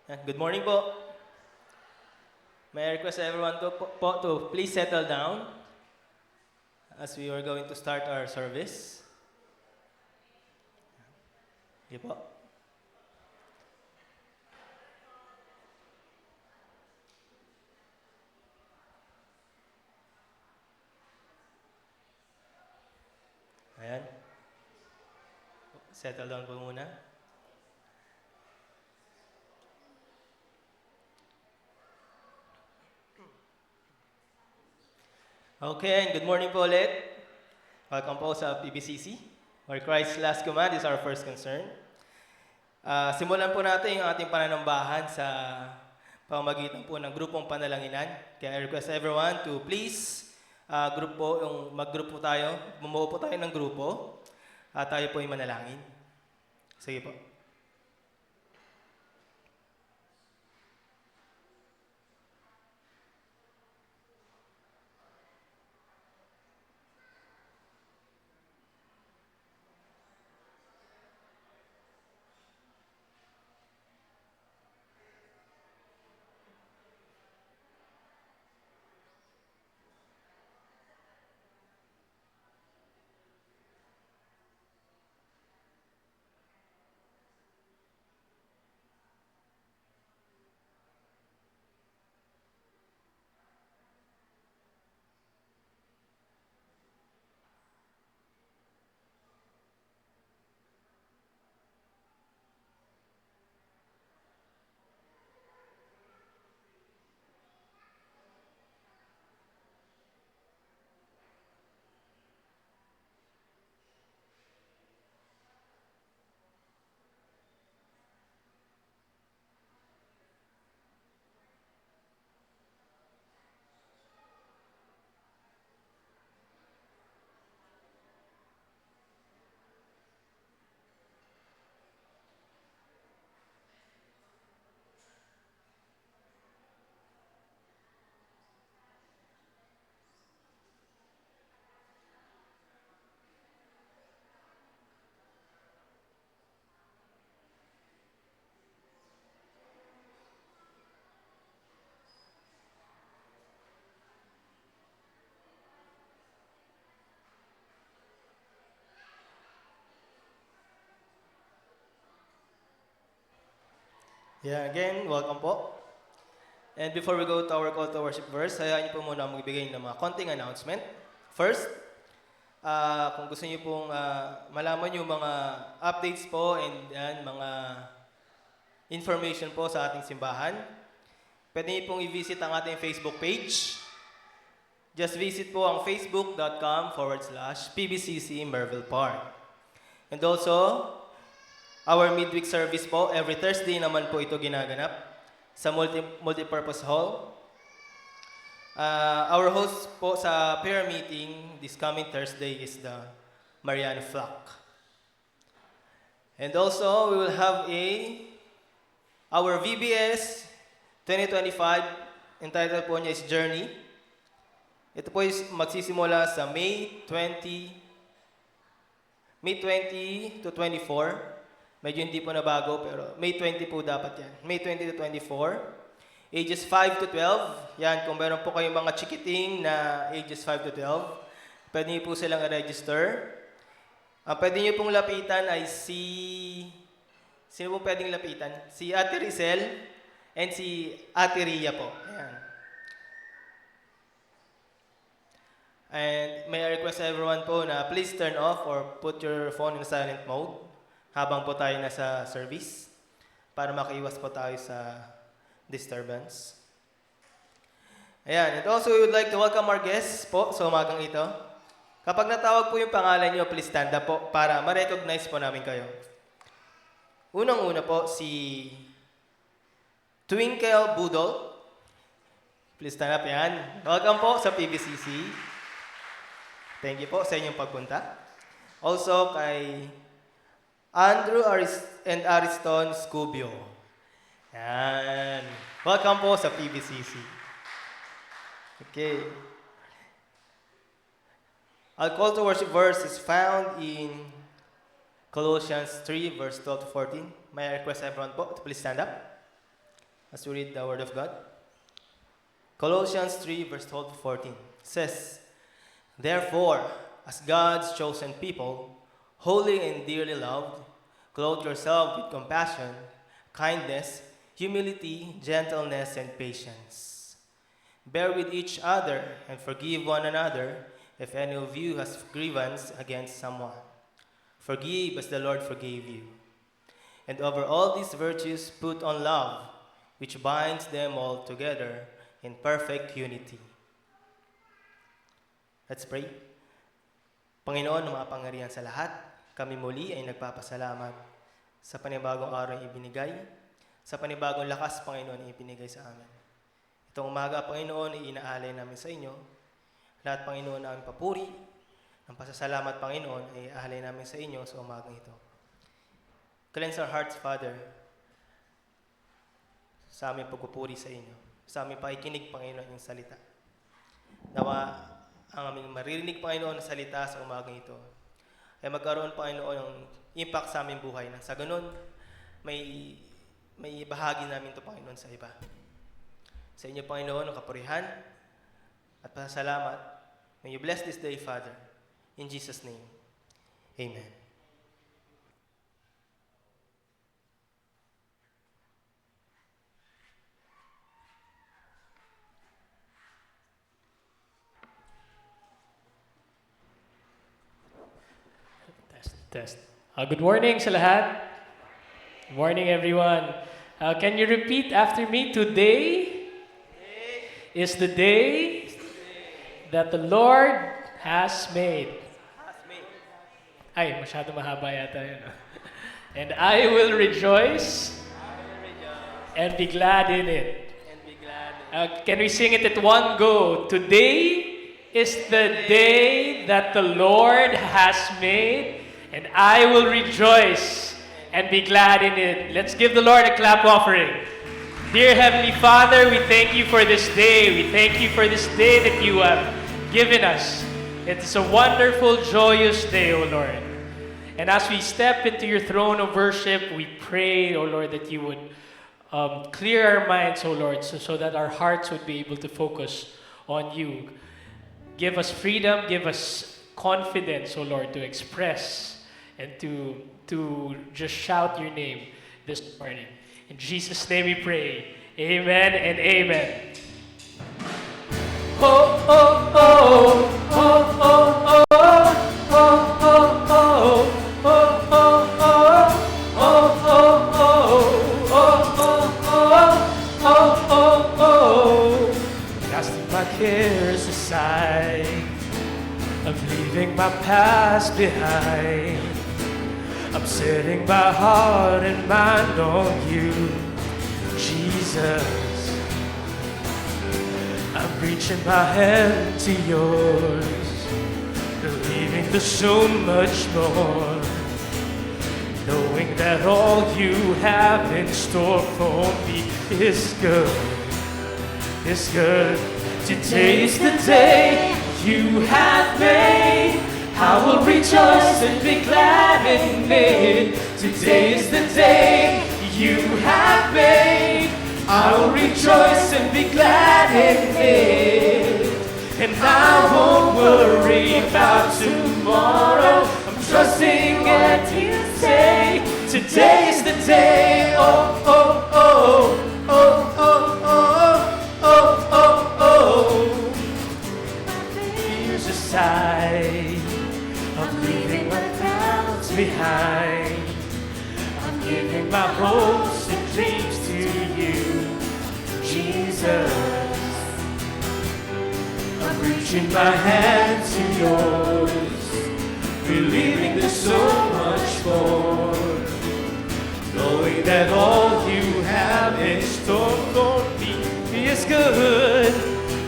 Good morning po. May I request everyone to please settle down as we are going to start our service. Okay po. Ayan. Settle down po muna. Okay, and good morning po ulit. Welcome po sa PBCC, where Christ's last command is our first concern. Simulan po natin yung ating pananambahan sa pamamagitan po ng grupong panalanginan. Kaya I request everyone to please mag-group po tayo, bumuo po tayo ng grupo at tayo po ay manalangin. Sige po. Yeah, again, welcome po. And before we go to our call to worship verse, hayaan niyo po muna magbigay ng mga konting announcement. First, kung gusto niyo pong malaman yung mga updates po and mga information po sa ating simbahan, pwede niyo pong i-visit ang ating Facebook page. Just visit po ang facebook.com/PBCC Merville Park. And also, our midweek service po, every Thursday naman po ito ginaganap sa multipurpose hall. Our host po sa prayer meeting this coming Thursday is the Mariana Flock. And also, we will have our VBS 2025, entitled po niya is Journey. Ito po is magsisimula sa May 20 to 24. Medyo hindi po nabago, pero May 20 po dapat yan. May 20 to 24. Ages 5 to 12. Yan, kung meron po kayong mga chikiting na ages 5 to 12, pwede niyo po silang i-register. Ang pwede niyo pong lapitan ay sino pong pwedeng lapitan? Si Ate Rizel and si Ate Ria po. Ayan. And may I request everyone po na please turn off or put your phone in silent mode habang po tayo nasa service para makaiwas po tayo sa disturbance. Ayan, and also we would like to welcome our guests po sa umagang ito. Kapag natawag po yung pangalan nyo, please stand up po para ma-recognize po namin kayo. Unang-una po si Twinkle Budol. Please stand up, yan. Welcome po sa PBCC. Thank you po sa inyong pagpunta. Also kay Andrew and Ariston Scubio. Yan. Welcome po sa PBCC. Okay. Our call to worship verse is found in Colossians 3, verse 12 to 14. May I request everyone po to please stand up. as we read the Word of God. Colossians 3, verse 12 to 14 says, Therefore, as God's chosen people, holy and dearly loved, clothe yourself with compassion, kindness, humility, gentleness, and patience. Bear with each other and forgive one another if any of you has grievance against someone. Forgive as the Lord forgave you. And over all these virtues put on love, which binds them all together in perfect unity. Let's pray. Panginoon, ng makapangyarihan sa lahat, kami muli ay nagpapasalamat sa panibagong araw na ibinigay, sa panibagong lakas, Panginoon, na ibinigay sa amin. Itong umaga, Panginoon, ay inaalay namin sa inyo. Lahat, Panginoon, na aming papuri, ang pasasalamat, Panginoon, ay aalay namin sa inyo sa umagang ito. Cleanse our hearts, Father, sa aming pagpupuri sa inyo, sa aming pakikinig, Panginoon, yung salita. Nawa ang aming maririnig, Panginoon, na salita sa umagang ito ay magkaroon, Panginoon, ng impact sa aming buhay na sa ganun, may bahagi namin ito, Panginoon, sa iba. Sa inyo, Panginoon, ang kapurihan at pasasalamat. May you bless this day, Father. In Jesus' name, Amen. Test. Good morning sa lahat. Good morning, everyone. Can you repeat after me? Today is the day that the Lord has made. Ay, masyado mahaba yata yun. And I will rejoice and be glad in it. Can we sing it at one go? Today is the day that the Lord has made, and I will rejoice and be glad in it. Let's give the Lord a clap offering. Dear Heavenly Father, we thank you for this day. We thank you for this day that you have given us. It is a wonderful, joyous day, O Lord. And as we step into your throne of worship, we pray, O Lord, that you would clear our minds, O Lord, so that our hearts would be able to focus on you. Give us freedom, give us confidence, O Lord, to express and to just shout your name this morning. In Jesus' name we pray. Amen and amen. Oh, oh, oh, oh, oh, oh, oh, oh, oh. Casting my cares aside, I'm leaving my past behind. I'm setting my heart and mind on you, Jesus. I'm reaching my hand to yours, believing there's so much more, knowing that all you have in store for me is good, is good. Today's the day you have made. I will rejoice and be glad in it. Today is the day you have made. I will rejoice and be glad in it. And I won't worry about tomorrow. I'm trusting what you say. Today is the day. Oh, oh, oh, oh, oh, oh, oh, oh, oh. Fears aside, I'm leaving my doubts behind. I'm giving my hopes and dreams to you, Jesus. I'm reaching my hand to yours, believing there's so much more, knowing that all you have in store for me is good,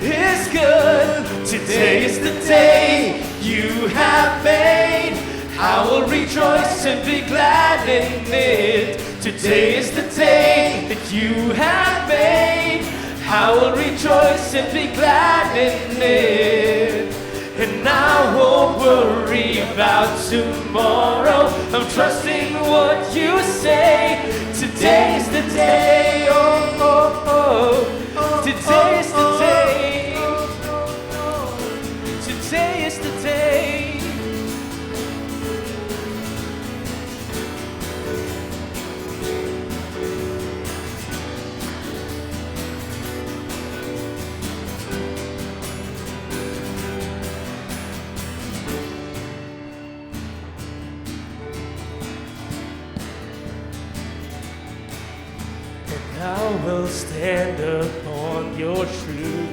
is good. Today is the day you have made. I will rejoice and be glad in it. Today is the day that you have made. I will rejoice and be glad in it. And I won't worry about tomorrow. I'm trusting what you say. Today is the day. Oh, oh, Today is the day. Today is the day. I will stand upon your truth.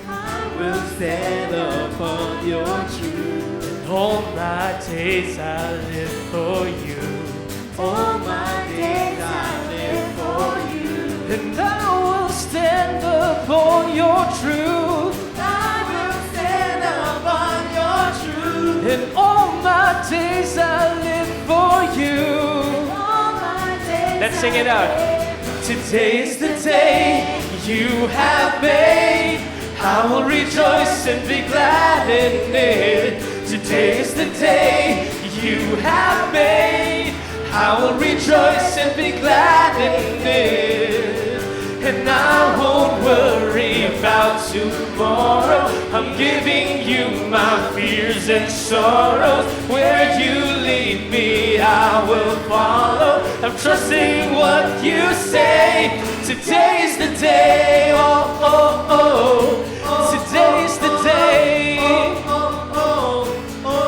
I will stand upon your truth. And all my days I live for you. All my days I live for you. And I will stand upon your truth. I will stand upon your truth. And all my days I live for you. All my days Let's sing it I out. live. Today is the day you have made. I will rejoice and be glad in it. Today is the day you have made. I will rejoice and be glad in it. And I won't worry about tomorrow. I'm giving you my fears and sorrows. Where you lead me, I will follow. I'm trusting what you say. Today is the day. Oh, oh, oh. Today is the day.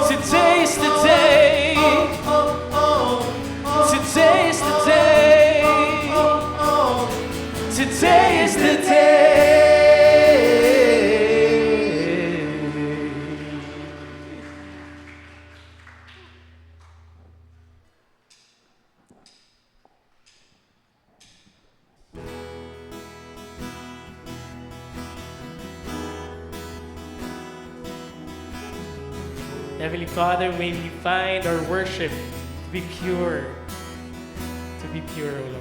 Today is the day. Today is the day. Today is the day. Heavenly Father, may we find our worship to be pure, O Lord.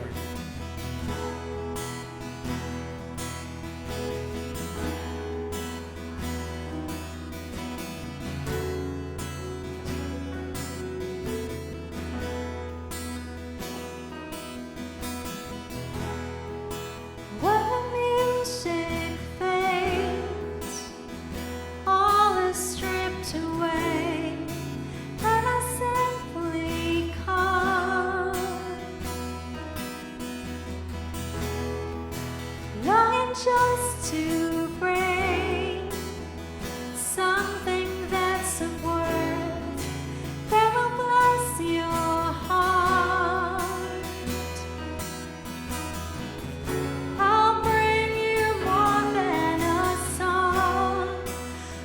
When the music fades, all is stripped away, and I simply come, longing just to bring something that's of worth that will bless your heart. I'll bring you more than a song,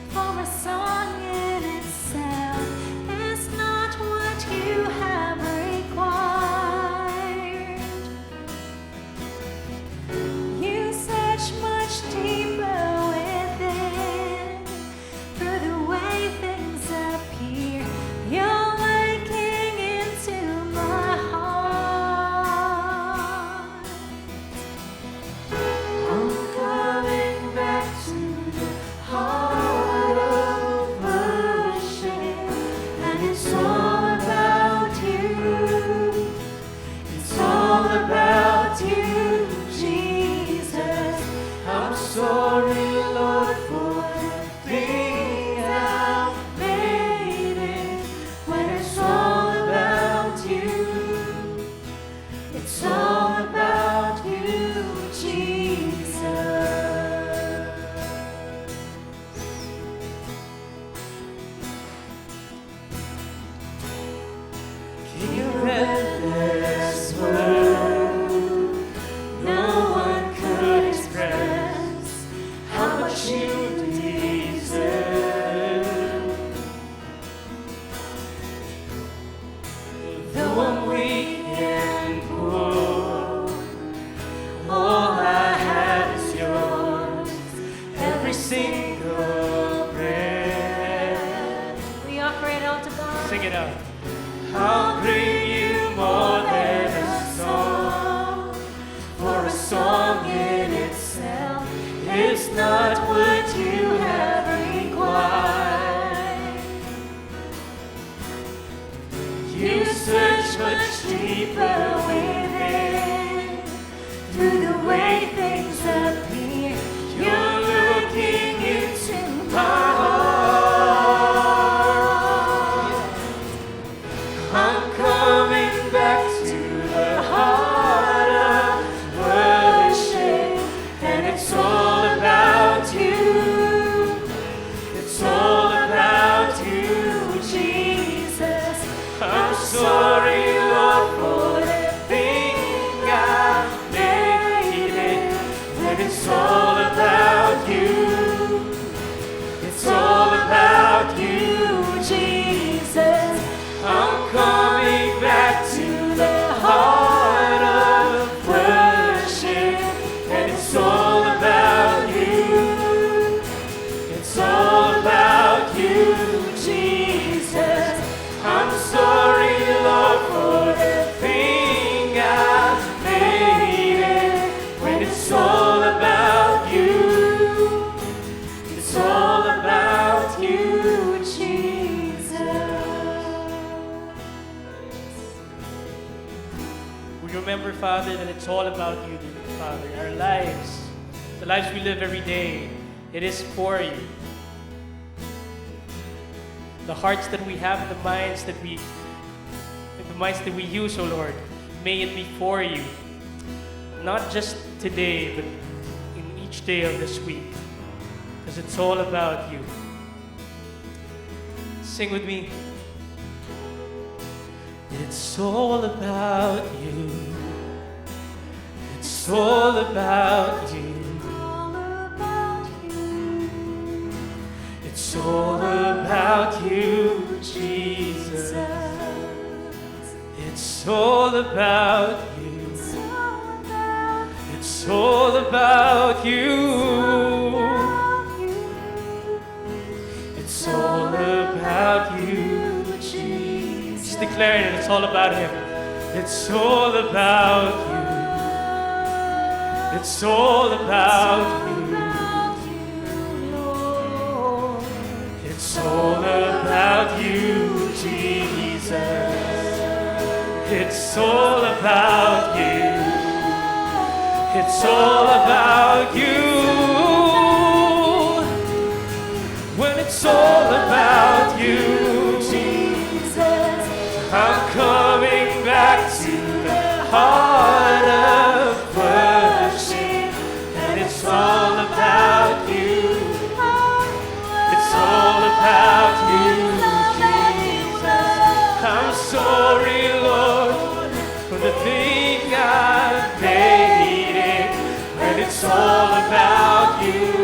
for a song in itself is not what you have required. You search much deeper within, through the way things appear. You're looking into my heart. I'm coming back to the heart of worship, and it's all about you. It's all about you, Jesus. I'm sorry, Lord, for the things I've made it. When it's all about you, it's all about you, Jesus. King of endless world, no one could express how much you deserve. Though I'm weak and poor, all I have is yours. Every single breath. We offer it all to God. Sing it out. I'll bring you more than a song, for a song in itself is not what you have required. You search much deeper within, through the way things appear. remember, Father, that it's all about you, dear Father. Our lives, the lives we live every day, it is for you. The hearts that we have, the minds that we use, oh Lord, may it be for you. Not just today, but in each day of this week. Because it's all about you. Sing with me. It's all about you. It's all about you. It's all about you, Jesus. It's all about you. It's all about you. It's all about you, Jesus. Just declare it, it's all about Him. It's all about you. It's all about you. It's all about you, Jesus. It's all about you. It's all about you. When it's all about you, Jesus, I'm coming back to the heart of worship. And it's all about you. It's all about you, Jesus. I'm sorry, Lord, for the thing I've made it. And it's all about you.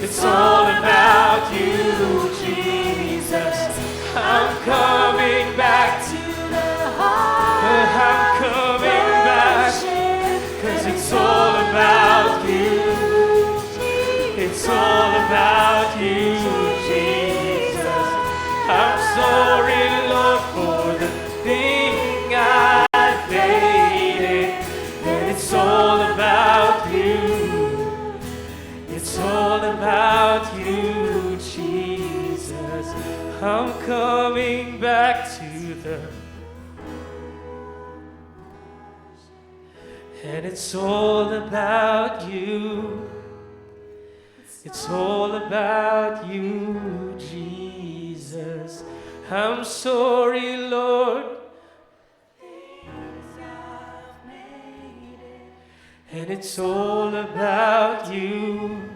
It's all about you, Jesus. I'm coming back to the heart. I'm coming back, 'cause it's all about you. It's all about you, Jesus. I'm sorry, Lord, for the thing I made it. And it's all about you. It's all about you, Jesus. I'm coming back to the... And it's all about you. It's all about you, Jesus. I'm sorry, Lord. And it's all about you.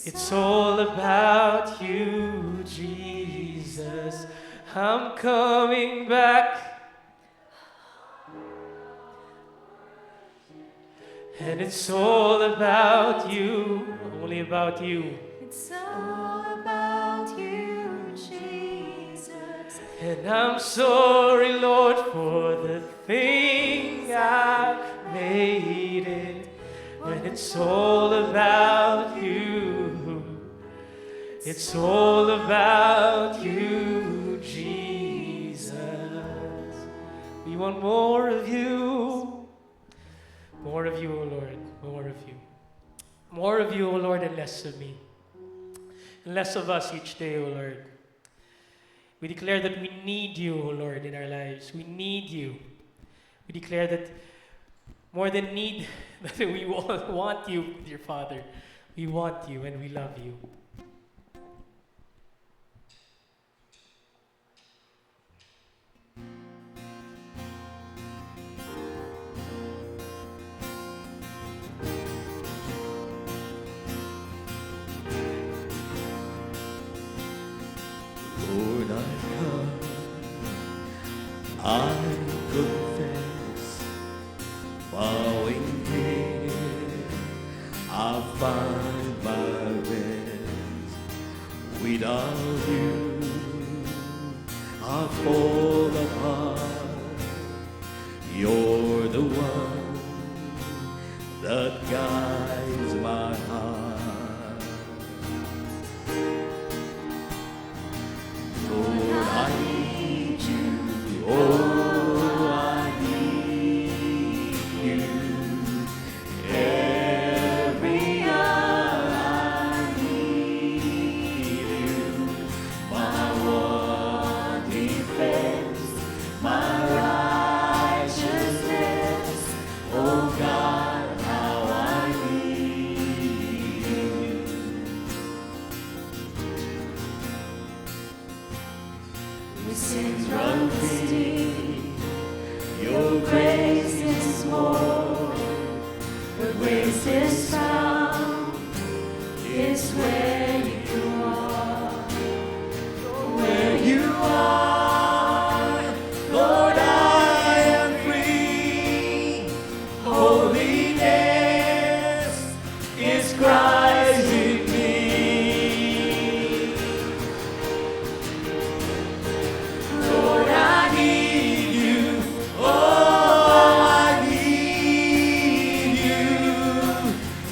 It's all about you, Jesus. I'm coming back. And it's all about you, only about you. It's all about you, Jesus. And I'm sorry, Lord, for the thing I made it. When it's all about you, it's all about you, Jesus. We want more of you. More of you, O Lord, more of you. More of you, O Lord, and less of me. And less of us each day, O Lord. We declare that we need you, O Lord, in our lives. We need you. We declare that more than need, that we want you, dear Father. We want you and we love you. Lord, I come, I confess, bowing here, I find my rest. Without you, I fall apart. You're the one that guides my heart. Lord, I need you. Oh, I need you. Every hour I need you. My one defense, my Sins run free. Your grace is more. Where grace is found is where you are. Where you are, Lord, I am free. Holiness is Christ in me. Lord, I need you. Oh, I need you.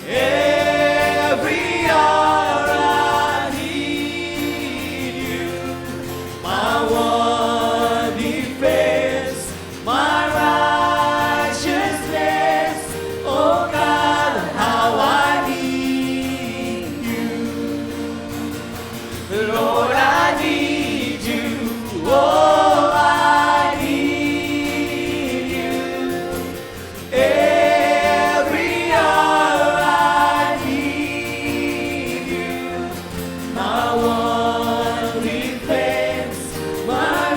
Every hour I need you. My one defense, my righteousness. Oh God, how I need you. Lord, I need you. Oh, I need you. Every hour I need you. My one defense, my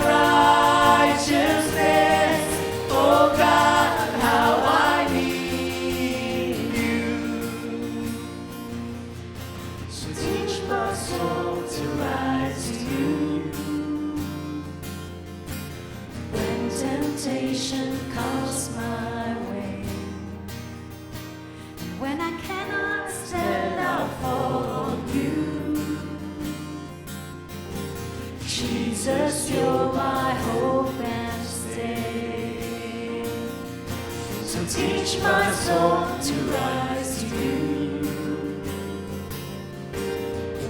righteousness. Oh God, how I need you. So teach my soul to rise to you. When temptation comes my way, and when I cannot stand, I'll fall on you. Jesus, you're my hope and stay. So teach my soul to rise to you.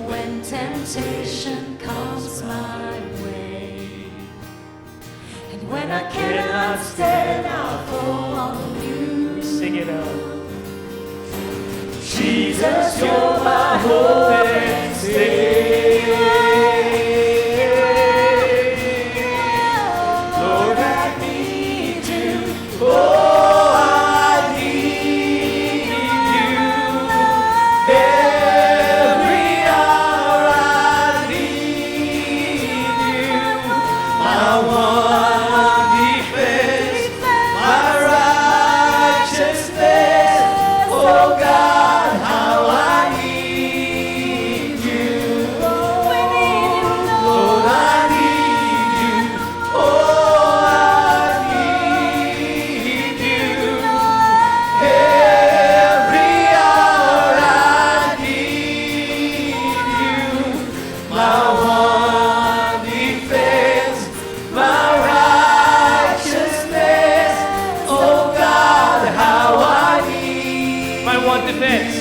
When temptation comes my way, and when I cannot stand, I'll fall on you. Sing it out. Jesus, you're my hope and stay. Lord, I need you. Oh, I need you. Every hour I need you. My one defense, my righteousness. Oh God, how I need you. Lord, I need you. Oh, I need you. Every hour I need you. My one defense, my righteousness. Oh God, how I need My one defense.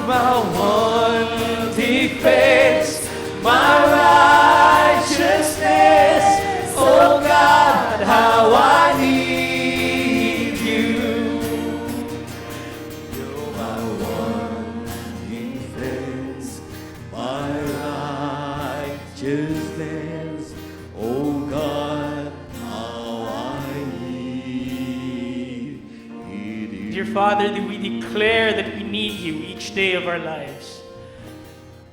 my one defense, my righteousness. Oh God, how I need you. You're my one defense, my righteousness. Oh God, how I need you. Dear Father, do we declare that we need you each day of our lives?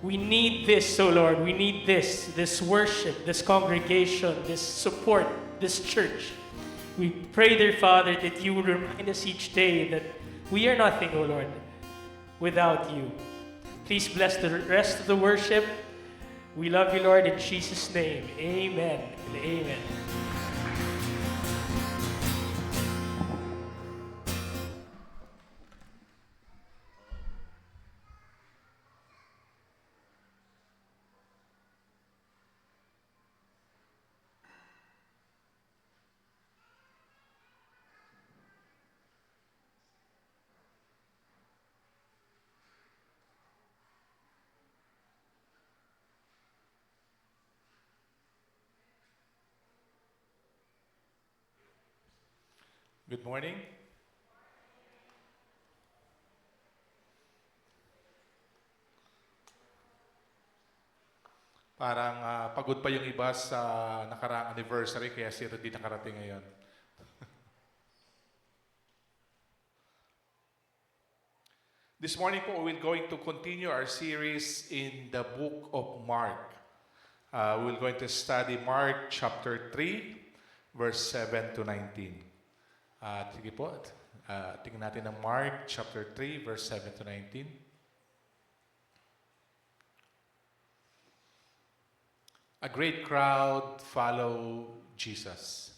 We need this, oh Lord. We need this worship, this congregation, this support, this church. We pray, dear Father, that you would remind us each day that we are nothing, oh Lord, without you. Please bless the rest of the worship. We love you, Lord, in Jesus' name. Amen and amen. Good morning. Parang pagod pa yung iba sa nakaraang anniversary kaya si Rudy nakarating ngayon. This morning po, we're going to continue our series in the book of Mark. We're going to study Mark chapter 3, verse 7 to 19. Sige po, tingnan natin ang Mark chapter 3, verse 7 to 19. A great crowd followed Jesus.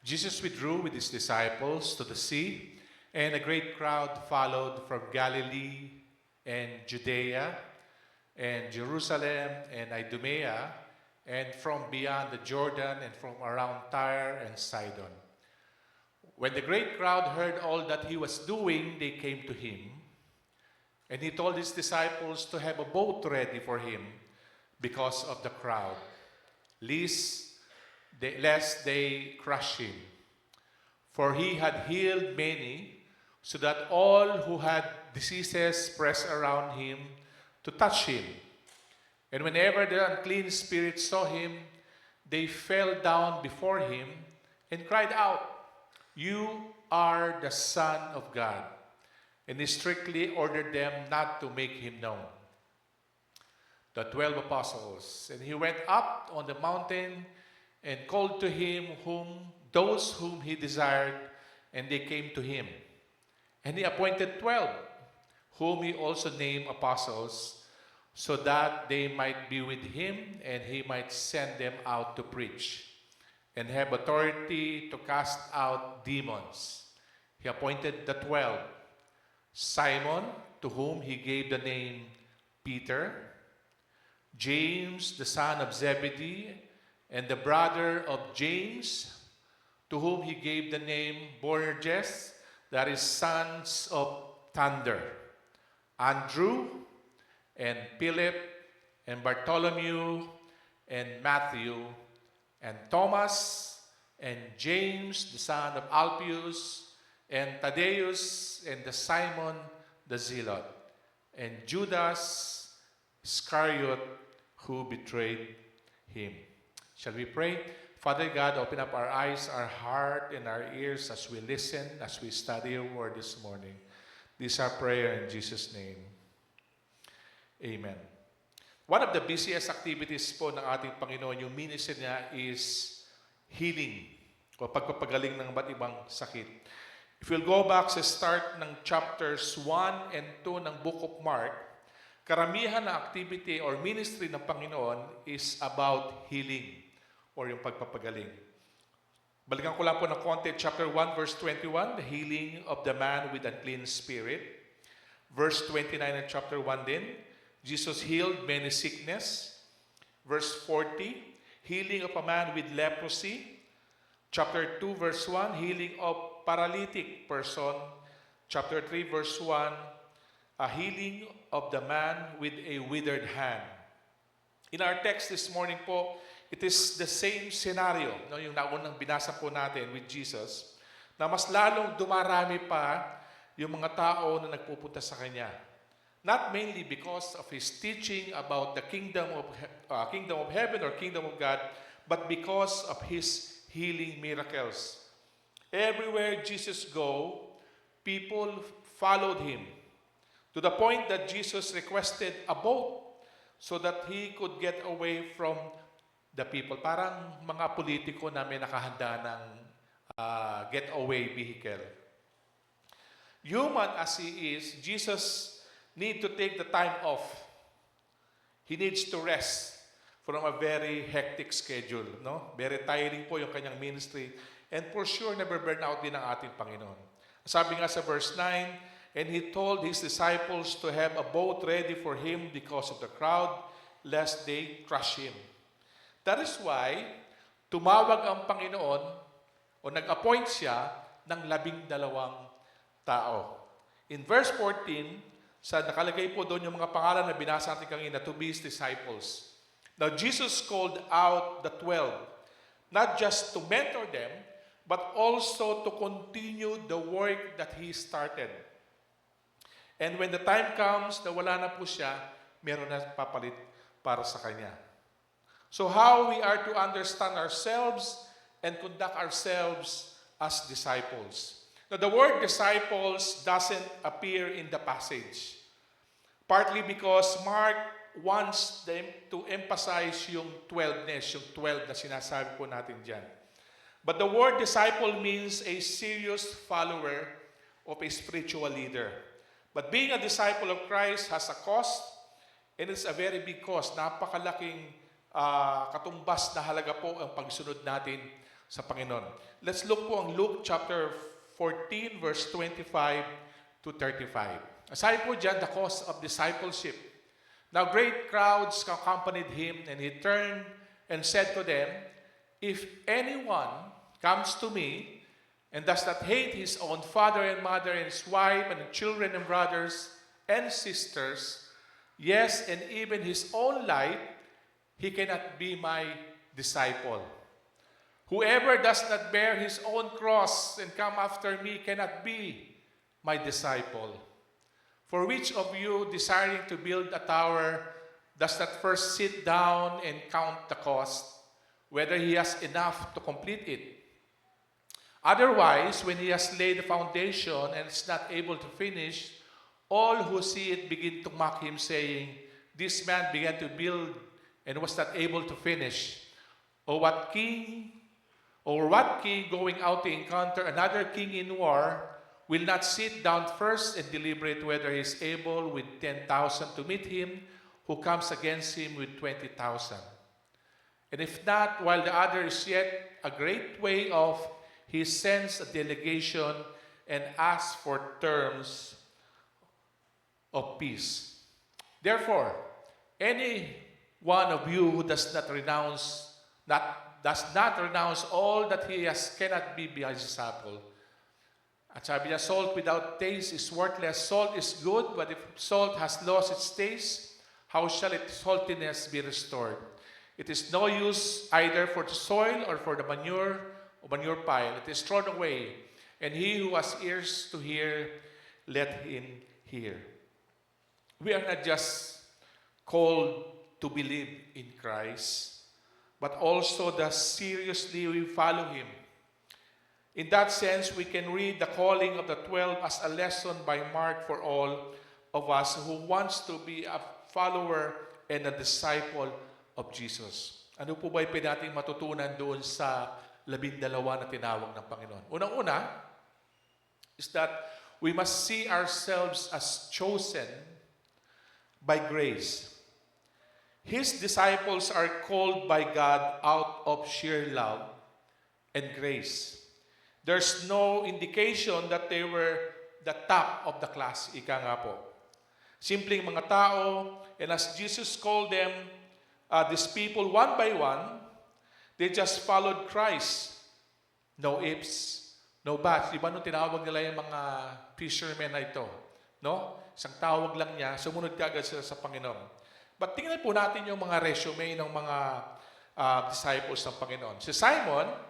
Jesus withdrew with his disciples to the sea, and a great crowd followed from Galilee and Judea and Jerusalem and Idumea and from beyond the Jordan and from around Tyre and Sidon. When the great crowd heard all that he was doing, they came to him, and he told his disciples to have a boat ready for him because of the crowd, lest they crush him. For he had healed many, so that all who had diseases pressed around him to touch him. And whenever the unclean spirits saw him, they fell down before him and cried out, "You are the Son of God." And he strictly ordered them not to make him known. The 12 apostles. And he went up on the mountain and called to him those whom he desired, and they came to him. And he appointed 12, whom he also named apostles, so that they might be with him, and he might send them out to preach, and have authority to cast out demons. He appointed the 12, Simon, to whom he gave the name Peter, James, the son of Zebedee, and the brother of James, to whom he gave the name Boanerges, that is, sons of thunder, Andrew, and Philip, and Bartholomew, and Matthew, and Thomas, and James, the son of Alphaeus, and Thaddeus, and the Simon the Zealot, and Judas Iscariot, who betrayed him. Shall we pray? Father God, open up our eyes, our heart, and our ears as we listen, as we study your word this morning. This is our prayer in Jesus' name. Amen. One of the busiest activities po ng ating Panginoon, yung ministry niya is healing o pagpapagaling ng iba't ibang sakit. If you'll go back sa start ng chapters 1 and 2 ng book of Mark, karamihan na activity or ministry ng Panginoon is about healing or yung pagpapagaling. Balikan ko lang po ng konti, chapter 1, verse 21, the healing of the man with unclean spirit. Verse 29 in chapter 1 din, Jesus healed many sickness. Verse 40, healing of a man with leprosy. Chapter 2, verse 1, healing of paralytic person. Chapter 3, verse 1, a healing of the man with a withered hand. In our text this morning po, it is the same scenario, no, yung naunang binasa po natin with Jesus, na mas lalong dumarami pa yung mga tao na nagpupunta sa Kanya. Not mainly because of His teaching about the kingdom of heaven or kingdom of God, but because of His healing miracles. Everywhere Jesus go, people followed Him, to the point that Jesus requested a boat so that He could get away from the people. Parang mga politiko na may nakahanda ng getaway vehicle. Human as He is, Jesus need to take the time off. He needs to rest from a very hectic schedule. No? Very tiring po yung kanyang ministry. And for sure, never-burn out din ang ating Panginoon. Sabi nga sa verse 9, and He told His disciples to have a boat ready for Him because of the crowd, lest they crush Him. That is why, tumawag ang Panginoon o nag-appoint siya ng 12 tao. In verse 14, nakalagay po doon yung mga pangalan na binasa natin kanina, to be His disciples. Now, Jesus called out the 12, not just to mentor them, but also to continue the work that He started. And when the time comes na wala na po siya, meron na papalit para sa Kanya. So how we are to understand ourselves and conduct ourselves as disciples. Now, the word disciples doesn't appear in the passage. Partly because Mark wants them to emphasize yung 12ness, yung 12 na sinasabi po natin dyan. But the word disciple means a serious follower of a spiritual leader. But being a disciple of Christ has a cost, and it's a very big cost. Napakalaking katumbas na halaga po ang pagsunod natin sa Panginoon. Let's look po ang Luke chapter 14, verse 25 to 35. Aside po dyan, the cost of discipleship. Now great crowds accompanied him, and he turned and said to them, "If anyone comes to me and does not hate his own father and mother and his wife and children and brothers and sisters, yes, and even his own life, he cannot be my disciple. Whoever does not bear his own cross and come after me cannot be my disciple. For which of you, desiring to build a tower, does not first sit down and count the cost, whether he has enough to complete it? Otherwise, when he has laid the foundation and is not able to finish, all who see it begin to mock him, saying, 'This man began to build and was not able to finish.' Or what king going out to encounter another king in war will not sit down first and deliberate whether he is able with 10,000 to meet him who comes against him with 20,000? And if not, while the other is yet a great way off, he sends a delegation and asks for terms of peace. Therefore, any one of you who does not renounce all that he has cannot be my disciple. At sabi niya, salt without taste is worthless. Salt is good, but if salt has lost its taste, how shall its saltiness be restored? It is no use either for the soil or for the manure pile. It is thrown away. And he who has ears to hear, let him hear." We are not just called to believe in Christ, but also that seriously we follow him. In that sense, we can read the calling of the 12 as a lesson by Mark for all of us who wants to be a follower and a disciple of Jesus. Ano po ba yung nating matutunan doon sa 12 na tinawag ng Panginoon? Unang-una is that we must see ourselves as chosen by grace. His disciples are called by God out of sheer love and grace. There's no indication that they were the top of the class, ika nga po. Simpleng mga tao, and as Jesus called them, these people one by one, they just followed Christ. No ifs, no buts. Di ba nung tinawag nila yung mga fishermen na ito? No? Isang tawag lang niya, sumunod kaagad sila sa Panginoon. But tingnan po natin yung mga resume ng mga disciples ng Panginoon. Si Simon,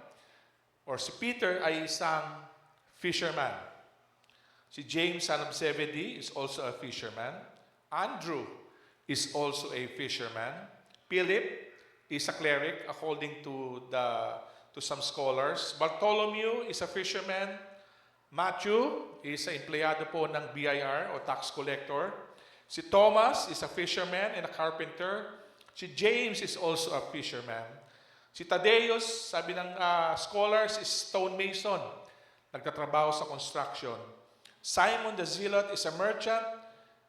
or si Peter, ay isang fisherman. Si James, son of Zebedee, is also a fisherman. Andrew is also a fisherman. Philip is a cleric, according to some scholars. Bartholomew is a fisherman. Matthew is an empleyado po ng BIR o tax collector. Si Thomas is a fisherman and a carpenter. Si James is also a fisherman. Si Thaddeus, sabi ng scholars, is stonemason. Nagtatrabaho sa construction. Simon the Zealot is a merchant.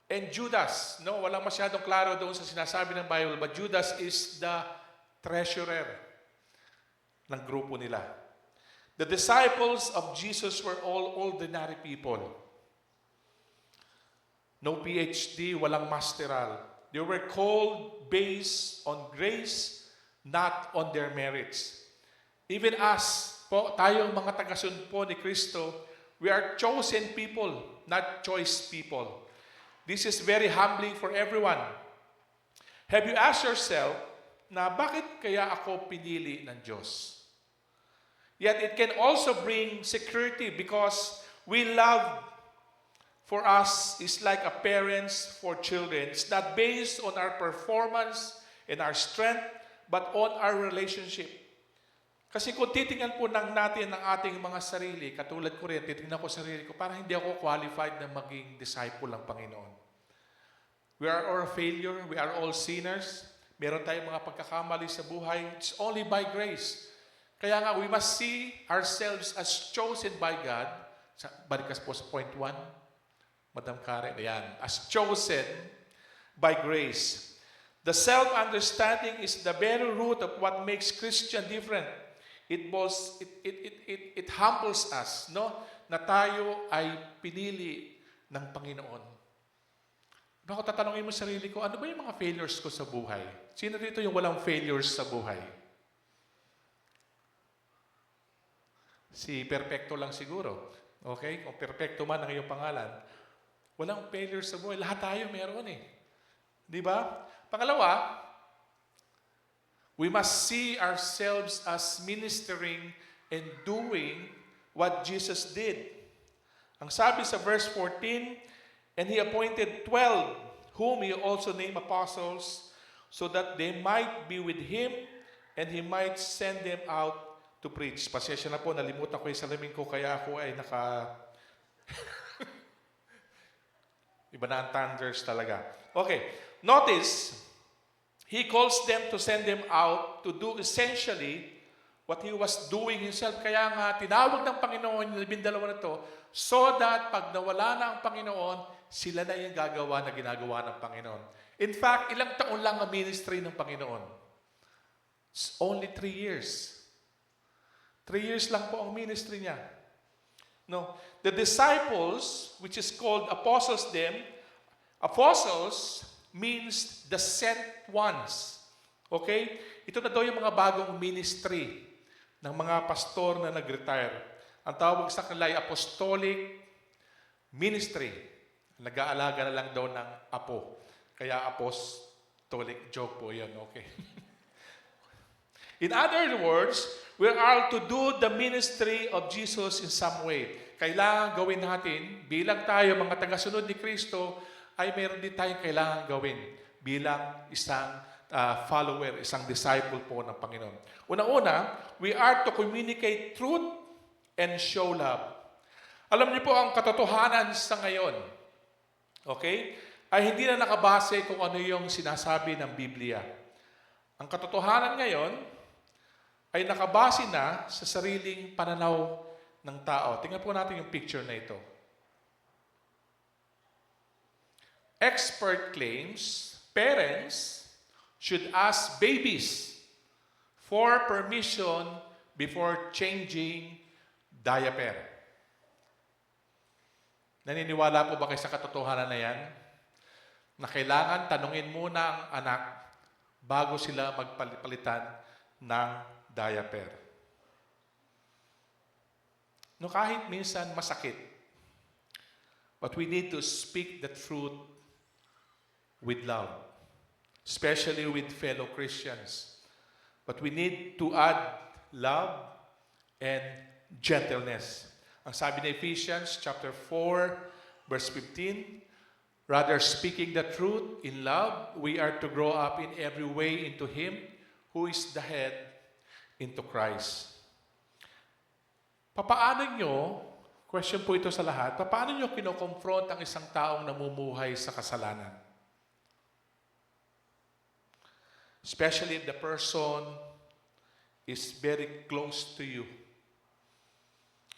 And Judas, no, walang masyadong klaro doon sa sinasabi ng Bible, but Judas is the treasurer ng grupo nila. The disciples of Jesus were all ordinary people. No PhD, walang masteral. They were called based on grace, not on their merits. Even us, po, tayong mga tagasunod po ni Kristo, we are chosen people, not choice people. This is very humbling for everyone. Have you asked yourself, na bakit kaya ako pinili ng Diyos? Yet it can also bring security because we love for us is like a parents for children. It's not based on our performance and our strength, but on our relationship. Kasi kung titingnan po natin ang ating mga sarili, katulad ko rin, titingnan ko sarili ko, parang hindi ako qualified na maging disciple ng Panginoon. We are all a failure. We are all sinners. Meron tayong mga pagkakamali sa buhay. It's only by grace. Kaya nga, we must see ourselves as chosen by God. Balik po sa point 1. Madam Karen, ayan. As chosen by grace. The self-understanding is the very root of what makes Christian different. It humbles us, no? Na tayo ay pinili ng Panginoon. Bako tatanungin mo sarili ko, ano ba yung mga failures ko sa buhay? Sino dito yung walang failures sa buhay? Si Perfecto lang siguro. Okay? Kung perfecto man ang iyong pangalan. Walang failures sa buhay. Lahat tayo meron eh. Di ba? Pangalawa, we must see ourselves as ministering and doing what Jesus did. Ang sabi sa verse 14, and He appointed 12, whom He also named apostles, so that they might be with Him, and He might send them out to preach. Pasensya na po, nalimutan ko yung salamin ko, kaya ako ay iba na ang thunders talaga. Okay, notice, He calls them to send them out to do essentially what He was doing Himself. Kaya nga, tinawag ng Panginoon yung 12 na to, so that pag nawala na ang Panginoon, sila na yung gagawa na ginagawa ng Panginoon. In fact, ilang taon lang ang ministry ng Panginoon? It's only 3 years. 3 years lang po ang ministry niya. No, the disciples, which is called apostles means the sent ones. Okay? Ito na daw yung mga bagong ministry ng mga pastor na nag-retire. Ang tawag sa kanila ay apostolic ministry. Nag-aalaga na lang daw ng apo. Kaya apostolic, joke po yan, okay? In other words, we are to do the ministry of Jesus in some way. Kailangan gawin natin, bilang tayo mga tagasunod ni Kristo, ay meron din tayong kailangan gawin bilang isang follower, isang disciple po ng Panginoon. Una-una, we are to communicate truth and show love. Alam niyo po ang katotohanan sa ngayon, okay, ay hindi na nakabase kung ano yung sinasabi ng Biblia. Ang katotohanan ngayon ay nakabase na sa sariling pananaw ng tao. Tingnan po natin yung picture na ito. Expert claims parents should ask babies for permission before changing diaper. Naniniwala po ba kayo sa katotohanan na yan? Na kailangan tanungin muna ang anak bago sila magpalitan ng diaper. No, kahit minsan masakit. But we need to speak the truth with love. Especially with fellow Christians. But we need to add love and gentleness. Ang sabi ni Ephesians chapter 4, verse 15, rather speaking the truth in love, we are to grow up in every way into Him who is the head, into Christ. Papaano nyo, question po ito sa lahat, papaano nyo kinoconfront ang isang taong namumuhay sa kasalanan? Especially if the person is very close to you.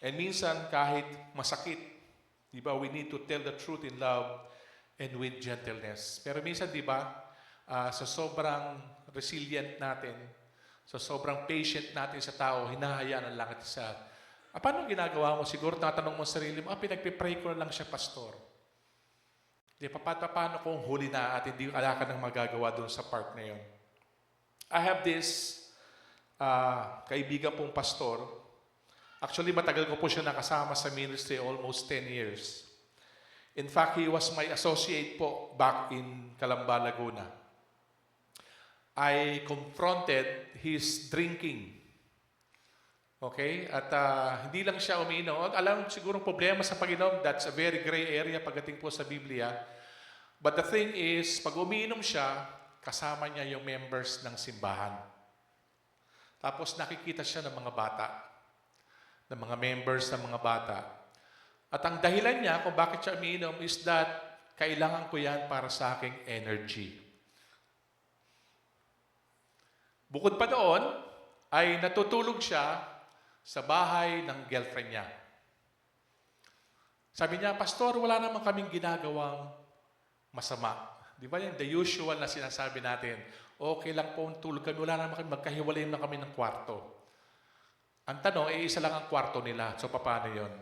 And minsan, kahit masakit, di ba, we need to tell the truth in love and with gentleness. Pero minsan, di ba, sa sobrang resilient natin, sa sobrang patient natin sa tao, hinahayaan ang langit sa paano ginagawa mo? Siguro tatanong mo sa sarili mo, pinagpipray ko na lang siya, pastor. Di, paano kung huli na at hindi ala ka nang magagawa doon sa part na yun? I have this kaibigan pong pastor. Actually, matagal ko po siya nakasama sa ministry, almost 10 years. In fact, he was my associate po back in Calamba, Laguna. I confronted his drinking. Okay? At hindi lang siya umiinom. Alam, siguro problema sa Panginoon, that's a very gray area pagdating po sa Biblia. But the thing is, pag umiinom siya, kasama niya yung members ng simbahan. Tapos nakikita siya ng mga bata, ng mga members ng mga bata. At ang dahilan niya kung bakit siya umiinom is that kailangan ko yan para sa aking energy. Bukod pa doon, ay natutulog siya sa bahay ng girlfriend niya. Sabi niya, Pastor, wala naman kaming ginagawang masama. Di ba yan? The usual na sinasabi natin. Okay lang po, tulog kami. Wala naman kami, magkahiwalay na kami ng kwarto. Ang tanong, isa lang ang kwarto nila. So, paano yun?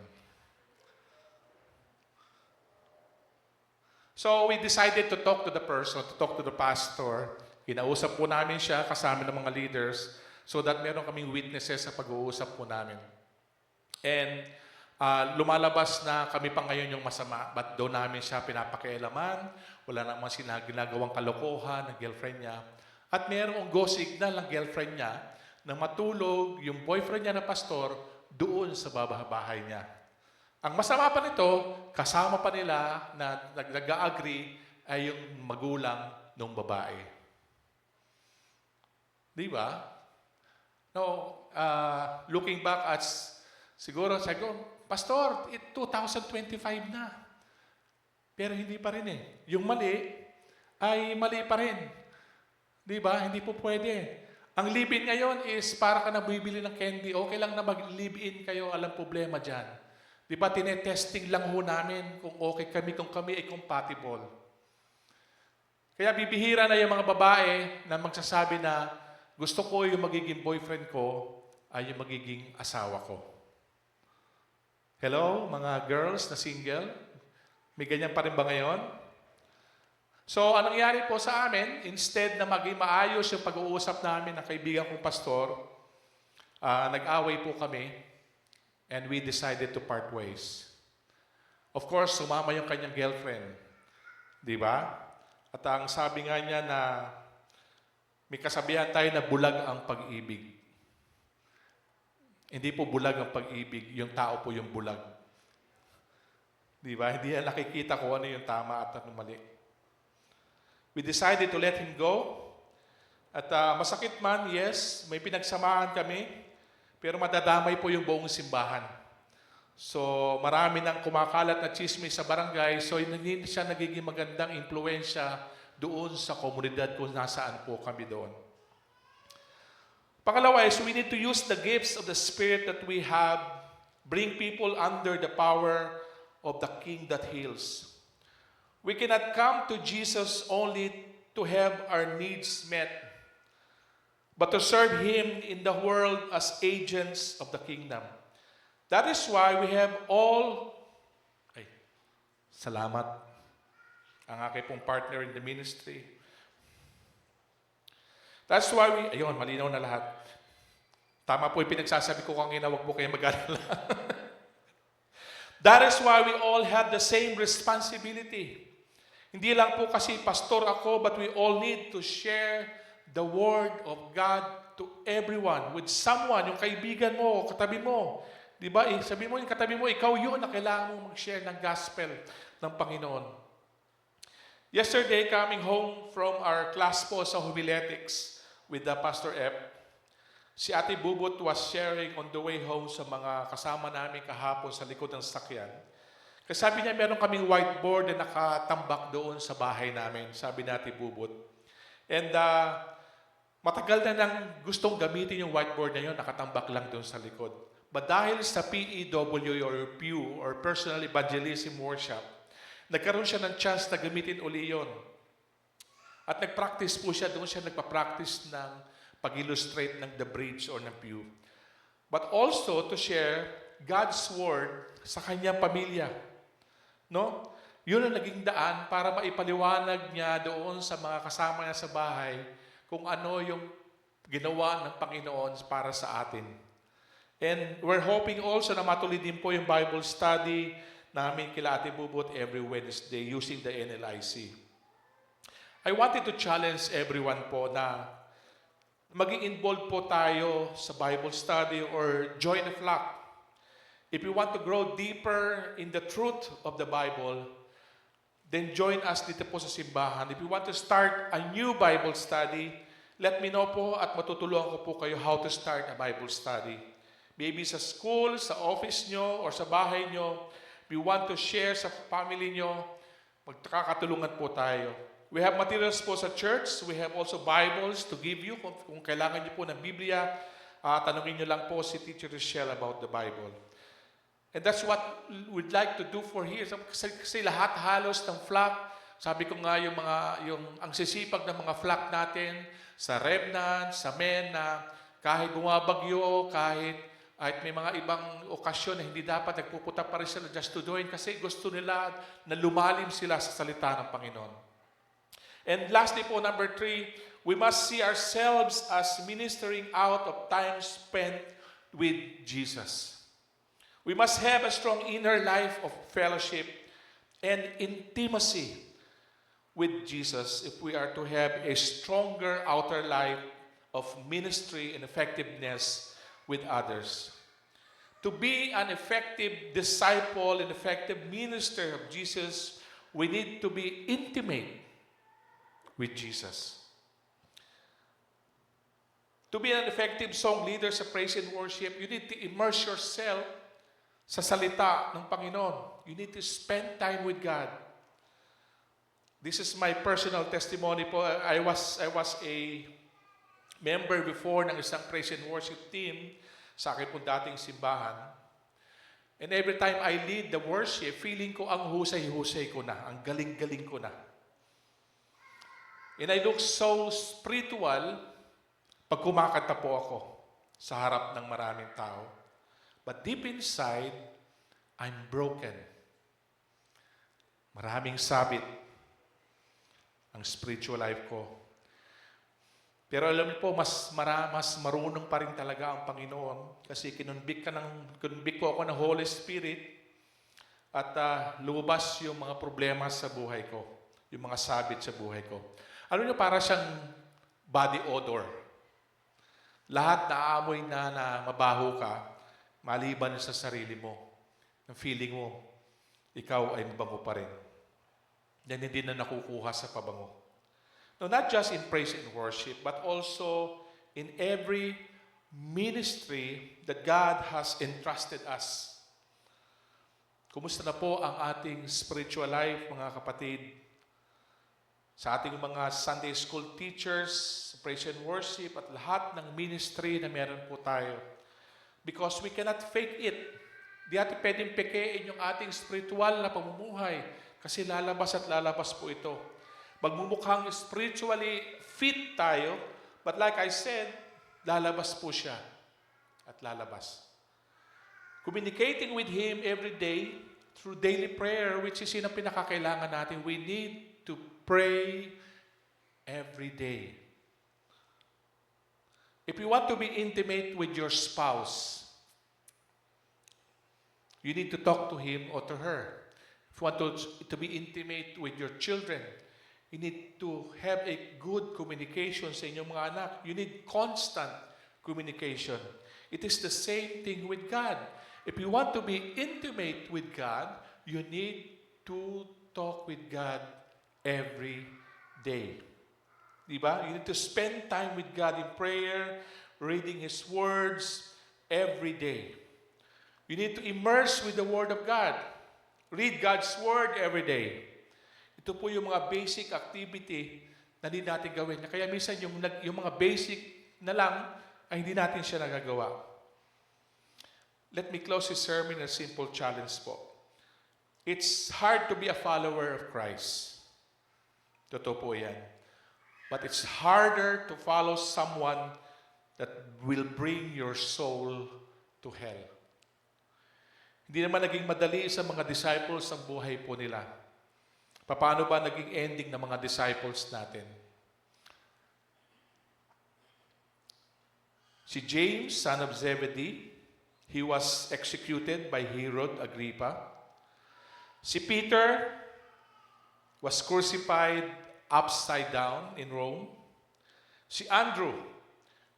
So, we decided to talk to the person, to talk to the pastor. Kinausap po namin siya kasama ng mga leaders so that meron kaming witnesses sa pag-uusap po namin. And lumalabas na kami pa ngayon yung masama, but doon namin siya pinapakialaman, wala namang ginagawang kalokohan ng girlfriend niya. At merong go signal ng girlfriend niya na matulog yung boyfriend niya na pastor doon sa bahay niya. Ang masama pa nito, kasama pa nila na nag-agree ay yung magulang ng babae. Di ba? No, looking back at siguro, Pastor, 2025 na. Pero hindi pa rin eh. Yung mali ay mali pa rin. Di ba? Hindi po pwede. Ang live-in ngayon is para ka na bibili ng candy. Okay lang na mag-live-in kayo, alam problema dyan. Di ba? Tinetesting lang ho namin kung okay kami, kung kami ay compatible. Kaya bibihira na yung mga babae na magsasabi na gusto ko yung magiging boyfriend ko ay yung magiging asawa ko. Hello, mga girls na single? May ganyan pa rin ba ngayon? So, anong nangyari po sa amin, instead na maging maayos yung pag-uusap namin ng kaibigan kong pastor, nag-away po kami and we decided to part ways. Of course, sumama yung kanyang girlfriend. Di ba? At ang sabi nga niya na may kasabihan tayo na bulag ang pag-ibig. Hindi po bulag ang pag-ibig, yung tao po yung bulag. Di ba? Hindi na nakikita kung ano yung tama at ano mali. We decided to let him go. At masakit man, yes, may pinagsamahan kami, pero madadamay po yung buong simbahan. So, marami nang kumakalat na chismis sa barangay, so hindi siya nagiging magandang impluensya doon sa komunidad kung nasaan po kami doon. Pangalawa is we need to use the gifts of the Spirit that we have, bring people under the power of the King that heals. We cannot come to Jesus only to have our needs met, but to serve Him in the world as agents of the kingdom. That is why we have salamat ang aking pong partner in the ministry. That's why ayun, malinaw na lahat. Tama po yung pinagsasabi ko kanina, wag po kayo mag-alala. That is why we all have the same responsibility. Hindi lang po kasi pastor ako, but we all need to share the word of God to everyone, with someone, yung kaibigan mo, katabi mo. Di ba? Sabi mo yung katabi mo, ikaw yun na kailangan mo mag-share ng gospel ng Panginoon. Yesterday, coming home from our class po sa homiletics with the Pastor F, si Ate Bubot was sharing on the way home sa mga kasama namin kahapon sa likod ng sakyan. Kasi sabi niya, meron kaming whiteboard na nakatambak doon sa bahay namin, sabi ni Ate Bubot. And matagal na nang gustong gamitin yung whiteboard na yun, nakatambak lang doon sa likod. But dahil sa PEW or Pew or Personal Evangelism Workshop, nagkaroon siya ng chance na gamitin uli yun. At nag-practice po siya, doon siya nagpa-practice ng pag-illustrate ng the bridge or ng pew. But also to share God's Word sa kanyang pamilya. No? Yun ang naging daan para maipaliwanag niya doon sa mga kasama niya sa bahay kung ano yung ginawa ng Panginoon para sa atin. And we're hoping also na matuloy din po yung Bible study namin kila Ate Bubot every Wednesday using the NLIC. I wanted to challenge everyone po na maging involved po tayo sa Bible study or join a flock. If you want to grow deeper in the truth of the Bible, then join us dito po sa simbahan. If you want to start a new Bible study, let me know po at matutulungan ko po kayo how to start a Bible study. Maybe sa school, sa office nyo, or sa bahay nyo, we want to share sa family nyo, Magkakatulungan po tayo. We have materials po sa church. We have also Bibles to give you. Kung kailangan niyo po ng Biblia, tanungin niyo lang po si Teacher Rochelle about the Bible. And that's what we'd like to do for here. Kasi lahat halos ng flock, sabi ko nga ang sisipag ng mga flock natin sa Remnant, sa Men, na kahit bumabagyo, kahit may mga ibang okasyon na hindi dapat, nagpupunta pa rin sila just to join kasi gusto nila na lumalim sila sa salita ng Panginoon. And lastly po, number 3, we must see ourselves as ministering out of time spent with Jesus. We must have a strong inner life of fellowship and intimacy with Jesus if we are to have a stronger outer life of ministry and effectiveness with others. To be an effective disciple and effective minister of Jesus, we need to be intimate with Jesus. To be an effective song leader sa praise and worship, you need to immerse yourself sa salita ng Panginoon. You need to spend time with God. This is my personal testimony po. I was a member before ng isang praise and worship team sa akin pong dating simbahan. And every time I lead the worship, feeling ko ang husay-husay ko na, ang galing-galing ko na. And I look so spiritual pag kumakanta po ako sa harap ng maraming tao. But deep inside, I'm broken. Maraming sabit ang spiritual life ko. Pero alam niyo po, mas marunong pa rin talaga ang Panginoon kasi kinunbik ko ako ng Holy Spirit at lumabas yung mga problema sa buhay ko, yung mga sabit sa buhay ko. Alam niyo, para siyang body odor. Lahat na aamoy na mabaho ka, maliban sa sarili mo, ang feeling mo, ikaw ay mabango pa rin. Yan hindi na nakukuha sa pabango. No, not just in praise and worship, but also in every ministry that God has entrusted us. Kumusta na po ang ating spiritual life, mga kapatid? Sa ating mga Sunday school teachers, praise and worship, at lahat ng ministry na meron po tayo. Because we cannot fake it. Di natin pwedeng pekein yung ating spiritual na pamumuhay kasi lalabas at lalabas po ito. Magmumukhang spiritually fit tayo, but like I said, lalabas po siya at lalabas. Communicating with Him every day through daily prayer, which is yun ang pinakakailangan natin. We need to pray every day. If you want to be intimate with your spouse, you need to talk to him or to her. If you want to be intimate with your children, you need to have a good communication sa inyong mga anak. You need constant communication. It is the same thing with God. If you want to be intimate with God, you need to talk with God every day. Diba? You need to spend time with God in prayer, reading His words every day. You need to immerse with the Word of God. Read God's Word every day. Ito po yung mga basic activity na hindi natin gawin. Kaya minsan yung mga basic na lang ay hindi natin siya nagagawa. Let me close this sermon with a simple challenge po. It's hard to be a follower of Christ. Totoo po yan. But it's harder to follow someone that will bring your soul to hell. Hindi naman naging madali sa mga disciples ang buhay po nila. Paano ba naging ending ng mga disciples natin? Si James, son of Zebedee, he was executed by Herod Agrippa. Si Peter was crucified upside down in Rome. Si Andrew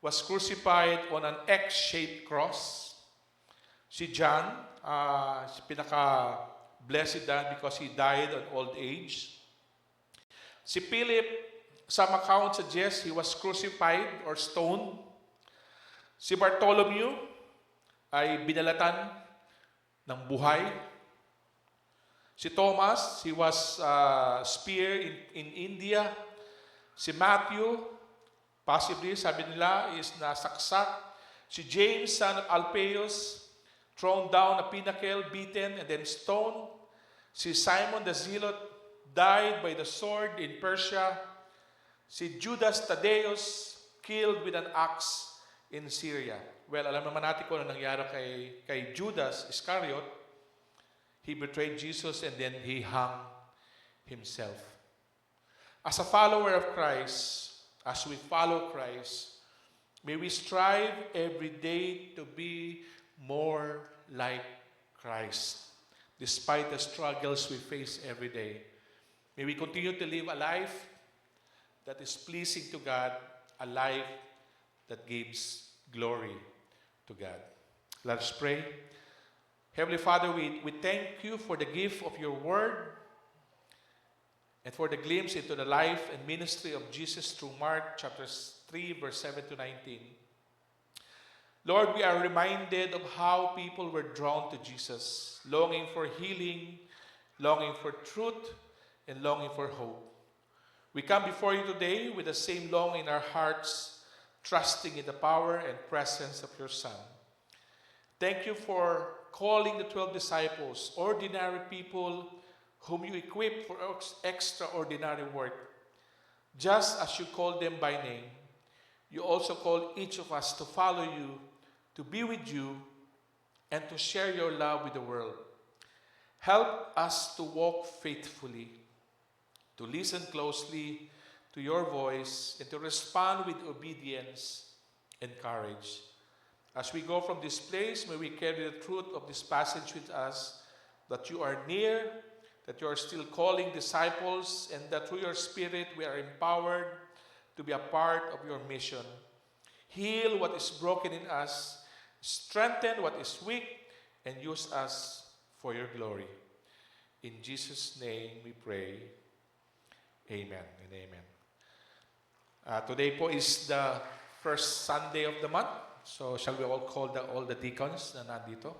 was crucified on an X-shaped cross. Si John, pinaka-blessed dan because he died at old age. Si Philip, some accounts suggest he was crucified or stoned. Si Bartholomew ay binalatan ng buhay. Si Thomas, he was spear in India. Si Matthew, possibly, sabi nila, is nasaksak. Si James, son of Alphaeus, thrown down a pinnacle, beaten, and then stoned. Si Simon the Zealot died by the sword in Persia. Si Judas Thaddeus, killed with an axe in Syria. Well, alam naman natin kung ano nangyari kay Judas Iscariot. He betrayed Jesus and then he hung himself. As a follower of Christ, as we follow Christ, may we strive every day to be more like Christ, despite the struggles we face every day. May we continue to live a life that is pleasing to God, a life that gives glory to God. Let us pray. Heavenly Father, we thank you for the gift of your word and for the glimpse into the life and ministry of Jesus through Mark chapters 3, verse 7 to 19. Lord, we are reminded of how people were drawn to Jesus, longing for healing, longing for truth, and longing for hope. We come before you today with the same longing in our hearts, trusting in the power and presence of your Son. Thank you for calling the 12 disciples, ordinary people whom you equipped for extraordinary work. Just as you called them by name, you also call each of us to follow you, to be with you, and to share your love with the world. Help us to walk faithfully, to listen closely to your voice, and to respond with obedience and courage. As we go from this place, may we carry the truth of this passage with us, that you are near, that you are still calling disciples, and that through your Spirit we are empowered to be a part of your mission. Heal what is broken in us, strengthen what is weak, and use us for your glory. In Jesus' name we pray. Amen and amen. Today po is the first Sunday of the month. So shall we all call all the deacons na nandito?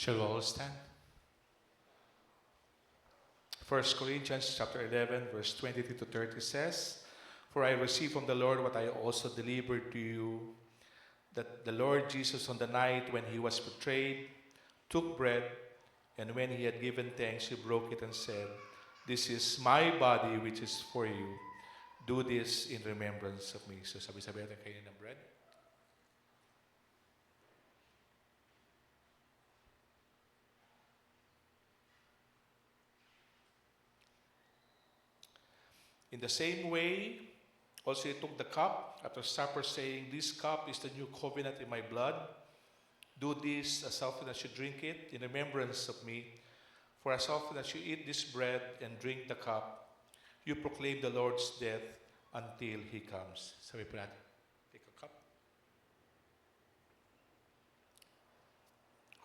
Shall we all stand? 1 Corinthians chapter 11, verse 23 to 30 says, For I received from the Lord what I also delivered to you, that the Lord Jesus on the night when he was betrayed took bread, and when he had given thanks, he broke it and said, This is my body which is for you. Do this in remembrance of me. So sabi-sabi natin kainin ng bread. In the same way, also he took the cup after supper, saying, This cup is the new covenant in my blood. Do this as often as you drink it in remembrance of me. For as often as you eat this bread and drink the cup, you proclaim the Lord's death until he comes. Sabi po natin, take a cup.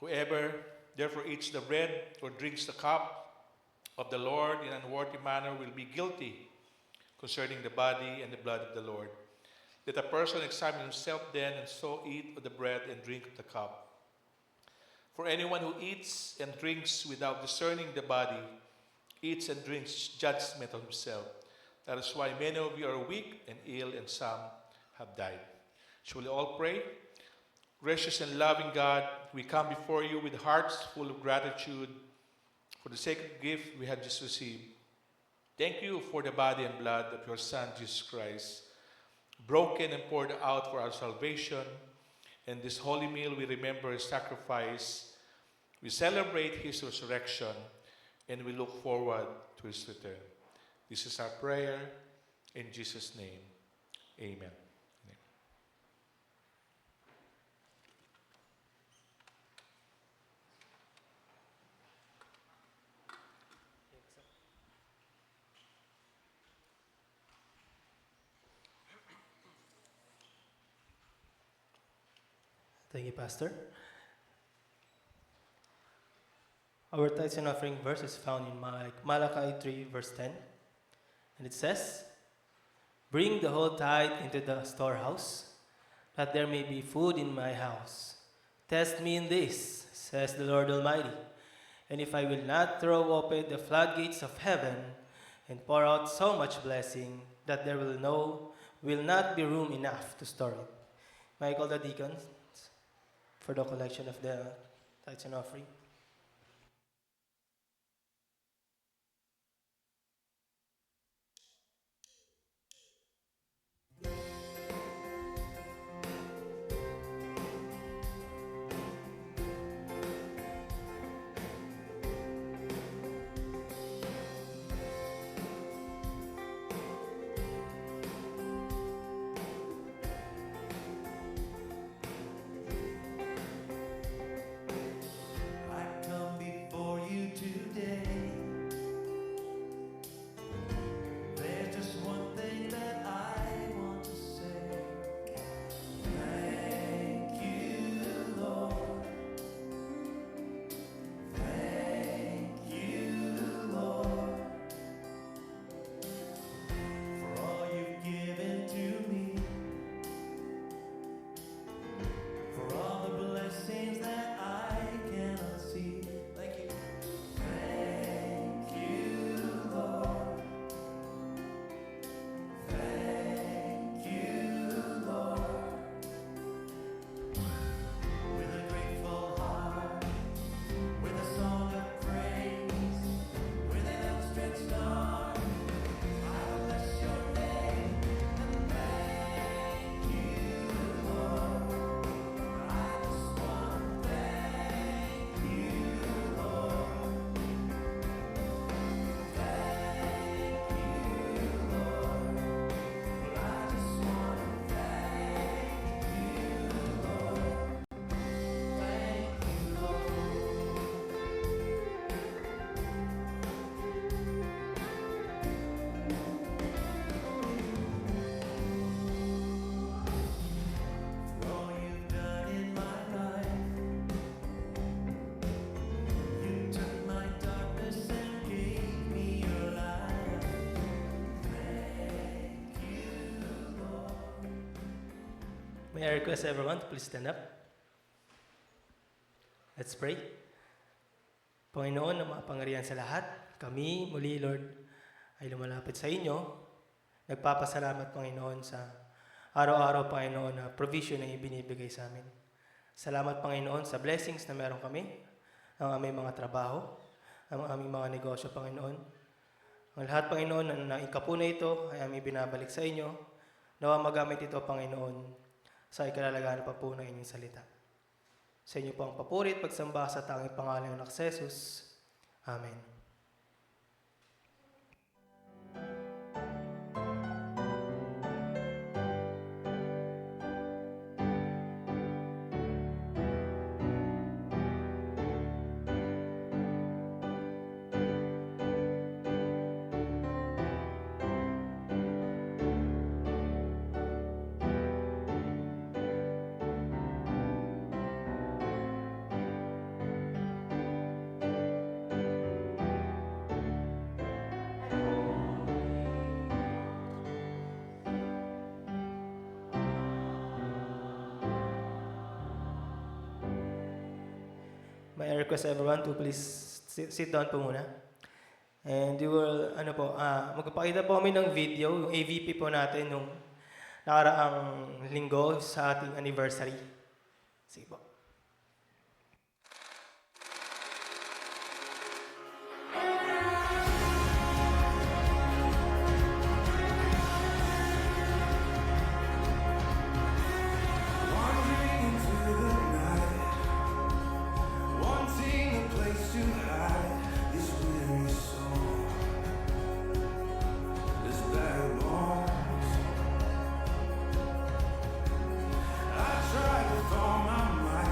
Whoever therefore eats the bread or drinks the cup of the Lord in an unworthy manner will be guilty concerning the body and the blood of the Lord. Let a person examine himself then, and so eat of the bread and drink of the cup. For anyone who eats and drinks without discerning the body eats and drinks judgment of himself. That is why many of you are weak and ill, and some have died. Shall we all pray? Gracious and loving God, we come before you with hearts full of gratitude for the sacred gift we have just received. Thank you for the body and blood of your Son, Jesus Christ, broken and poured out for our salvation. In this holy meal, we remember his sacrifice, we celebrate his resurrection, and we look forward to his return. This is our prayer in Jesus' name. Amen. Thank you, Pastor. Our tithes and offering verse is found in Malachi 3, verse 10. And it says, Bring the whole tithe into the storehouse, that there may be food in my house. Test me in this, says the Lord Almighty, and if I will not throw open the floodgates of heaven and pour out so much blessing that there will not be room enough to store it. May I call the deacons for the collection of the tithes and offering? I come before you today. There's just one thing that I want to say. Thank you, Lord. Thank you, Lord, for all you've given to me, for all the blessings that I cannot see. Thank you. Thank you, Lord. Thank you, Lord. With a grateful heart, with a song of praise, with an outstretched arm, I will bless your name and thank you, Lord. I just want to thank you, Lord. Thank you, Lord. Well, I just want to thank you, Lord. Thank you, Lord. For all you've done in my life, you took my darkness and gave me your light. Thank you, Lord. May I request everyone to please stand up? Let's pray. Panginoon na mapangyarihan sa lahat, kami muli, Lord, ay lumalapit sa inyo. Nagpapasalamat, Panginoon, sa araw-araw, Panginoon, na provision na ibinibigay sa amin. Salamat, Panginoon, sa blessings na meron kami, ang aming mga trabaho, ang aming mga negosyo, Panginoon. Ang lahat, Panginoon, na naikapo na ito ay aming binabalik sa inyo. Nawa magamit ito, Panginoon, sa ikalalagaan pa po ng inyong salita. Sa inyo po ang papuri at pagsamba sa tanging pangalan ng Jesus. Amen. May I request everyone to please sit down po muna. And you will, magpapakita po kami ng video, yung AVP po natin nung nakaraang linggo sa ating anniversary. Sige po. Wandering into the night, wanting a place to hide this weary soul, this bare bones. I tried with all my might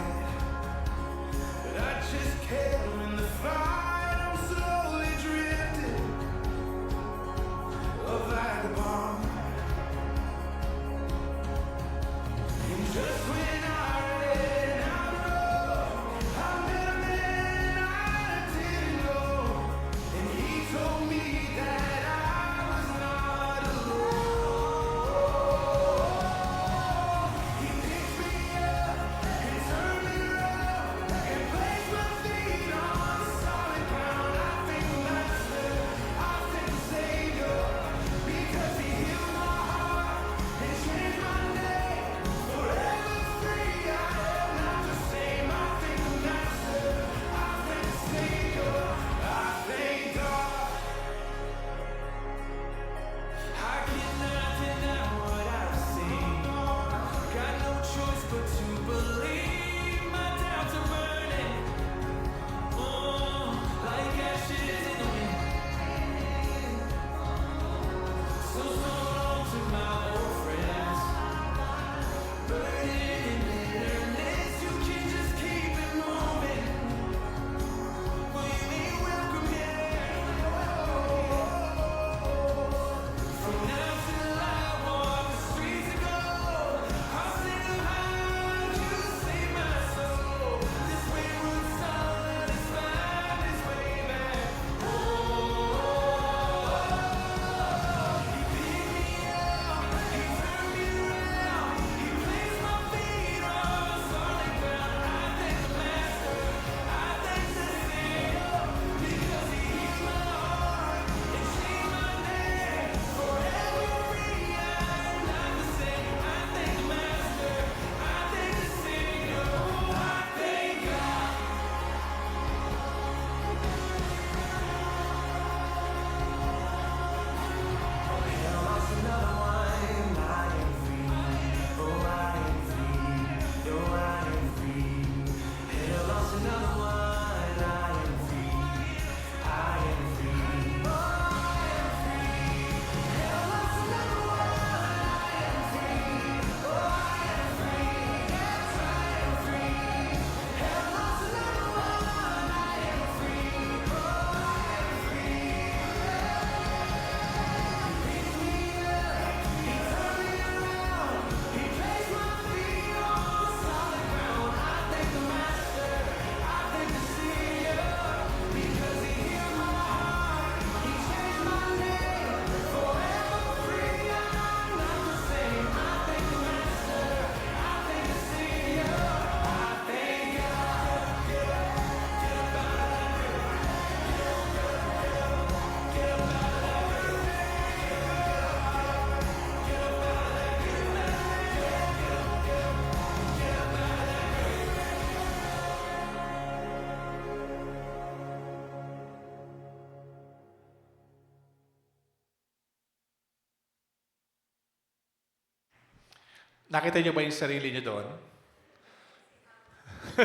Nakita niyo ba yung sarili niyo doon?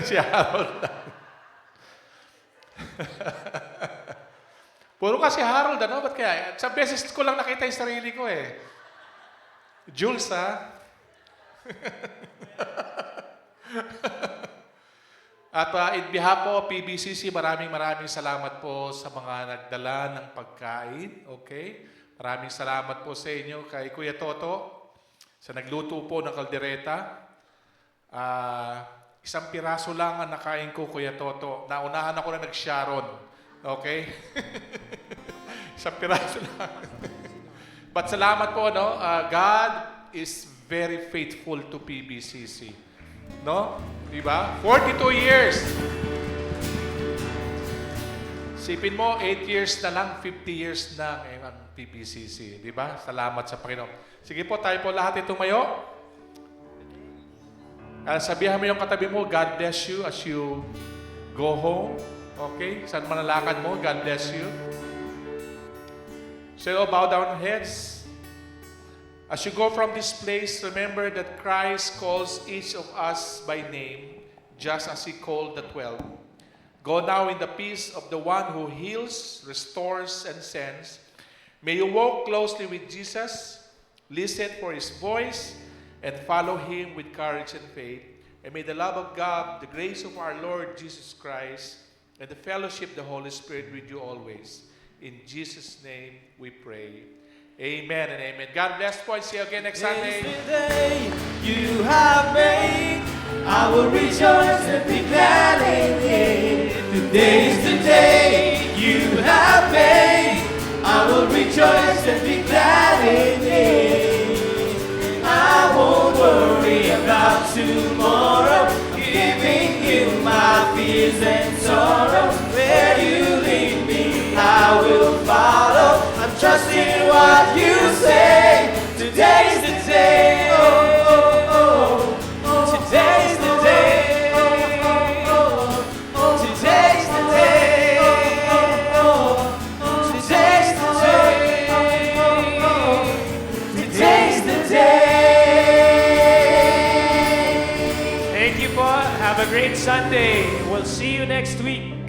Si Harold lang. Puro kasi Harold, ano? Ba't kaya? Sa beses ko lang nakita yung sarili ko eh. Jules, ha? At in behalf po, PBCC, maraming salamat po sa mga nagdala ng pagkain. Okay? Maraming salamat po sa inyo kay Kuya Toto sa nagluto po ng kaldereta. Isang piraso lang ang nakain ko, Kuya Toto. Naunahan ako na nag-Sharon. Okay? Isang piraso lang. But salamat po, no? God is very faithful to PBCC. No? Diba? 42 years. Sipin mo, 8 years na lang, 50 years na ang PBCC. Diba? Salamat sa Panginoon. Sige po, tayo po lahat tumayo. Sabihan mo yung katabi mo, God bless you as you go home. Okay? Saan man ang lakad mo, God bless you. So, bow down heads. As you go from this place, remember that Christ calls each of us by name, just as He called the 12. Go now in the peace of the one who heals, restores, and sends. May you walk closely with Jesus, listen for His voice, and follow Him with courage and faith. And may the love of God, the grace of our Lord Jesus Christ, and the fellowship of the Holy Spirit with you always. In Jesus' name we pray. Amen and amen. God bless po. See you again next Sunday. This is the day you have made. I will rejoice and be glad in it. Today is the day you have made. I will rejoice and be glad in it. I won't worry about tomorrow. Giving you my fears and sorrow. Where you lead me, I will follow. I'm trusting what you say. Today's the day. Oh, oh, oh. Today's the day. Oh, oh, oh. Today's the day. Oh, oh, oh. Today's the day. Oh, oh. Today's the day. Thank you po. Have a great Sunday. We'll see you next week.